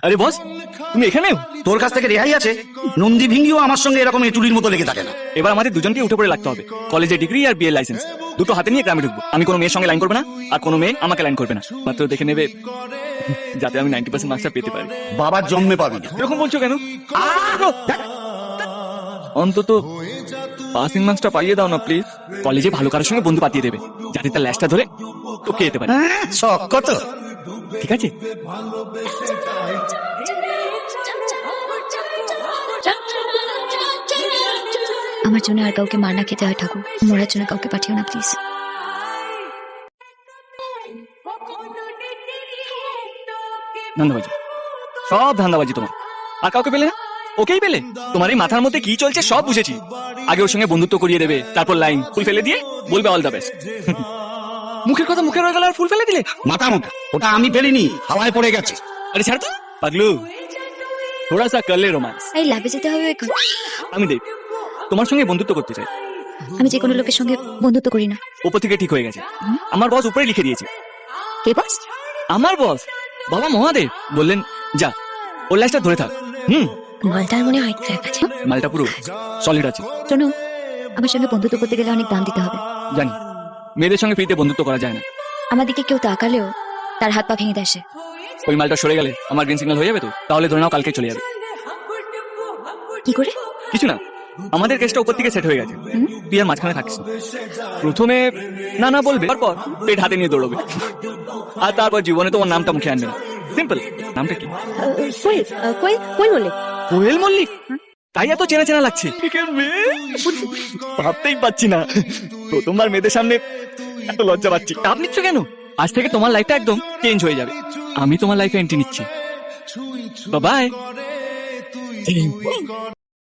আরে বস, তুমি এখানেও? তোর কাছ থেকে রেহাই আছে? নন্দী ভিঙ্গিও আমার সঙ্গে এরকম এটুলির মতো লেগে থাকে না। এবার আমাদের দুজনকে উঠে পড়ে লাগতে হবে। কলেজে ডিগ্রি আর বিএ লাইসেন্স দুটো হাতে নিয়ে গ্রামে ঢুকবো। আমি কোনো মেয়ের সঙ্গে লাইন করবে না, আর কোনো মেয়ে আমাকে লাইন করবে না। মাত্র দেখে নেবে যাতে আমি 90% মার্কসটা পেতে পারি। বাবার জন্মে পাবি না। এরকম বলছো কেন? অন্তত পাসিং মার্কসটা পাইয়ে দাও না প্লিজ। কলেজে ভালো কারোর সঙ্গে বন্ধু পাতিয়ে দেবে, যাতে তার ল্যাসটা ধরে তোকে যেতে পারে। শখ কত? ঠিক আছে? আমার জন্য আর কাউকে মার না খেতে হয় ঠাকুর, মরার জন্য কাউকে পাঠিও না প্লিজ। ধান্দাবাজি, সব ধান্দাবাজি তোমার। আর কাউকে পেলে না, ওকেই পেলে। তোমার এই মাথার মধ্যে কি চলছে সব বুঝেছি। আগে ওর সঙ্গে বন্ধুত্ব করিয়ে দেবে, তারপর লাইন ফুল ফেলে দিয়ে বলবে অল দ্য বেস্ট। মুখের কথা মুখে রয়ে গেল আর ফুল ফেলে দিলে। মাথা মোটা, ওটা আমি ফেলিনি, হাওয়ায় পড়ে গেছে। আরে ছাড় তো পাগলু, থোড়া সা করলে রোমান্স। এই লাভে যেতে হবে এখন। আমি দেখ তোমার সঙ্গে বন্ধুত্ব করতে চাই। আমি যে কোনো লোকের সঙ্গে বন্ধুত্ব করি না। উপর থেকে ঠিক হয়ে গেছে। আমার বস উপরে লিখে দিয়েছে। কে বস? আমার বস বাবা মহাদেব বললেন যা ওর লাইসটা ধরে থাক। মালটার মনে হয় ক্র্যাক আছে। মালটা পুরো সলিড আছে। শোনো, আমার সঙ্গে বন্ধুত্ব করতে গেলে অনেক দাম দিতে হবে। জানি, মেয়েদের সঙ্গে ফ্রিতে বন্ধুত্ব করা যায় না। আমার দিকে কেউ তাকালেও তার হাত পা ভেঙে দেয় সে। ওই মালটা সরে গেলে আমার গ্রিন সিগন্যাল হয়ে যাবে তো? তাহলে ধরে নাও কালকে চলে যাবে। কি করে? কিছু না, আমাদের কেসটা উপর থেকে সেট হয়ে গেছে। তুই আর মাঝখানে থাকিস না। প্রথমে না না বলবে, তারপর পেট হাতে নিয়ে দৌড়বে, আর তারপর জীবনে তোমার নামটা মুখে আনবে না। সিম্পল। নামটা কি? কোয়েল। কোয়েল মল্লিক। কোয়েল মল্লিক? তাই এত চেনা চেনা লাগছে। ভাবতেই পাচ্ছি না, প্রথমবার মেয়েদের সামনে এত লজ্জা পাচ্ছি। চাপ নিচ্ছ কেন? আজ থেকে তোমার লাইফটা একদম চেঞ্জ হয়ে যাবে। আমি তোমার লাইফে এন্ট্রি নিচ্ছি। বাই।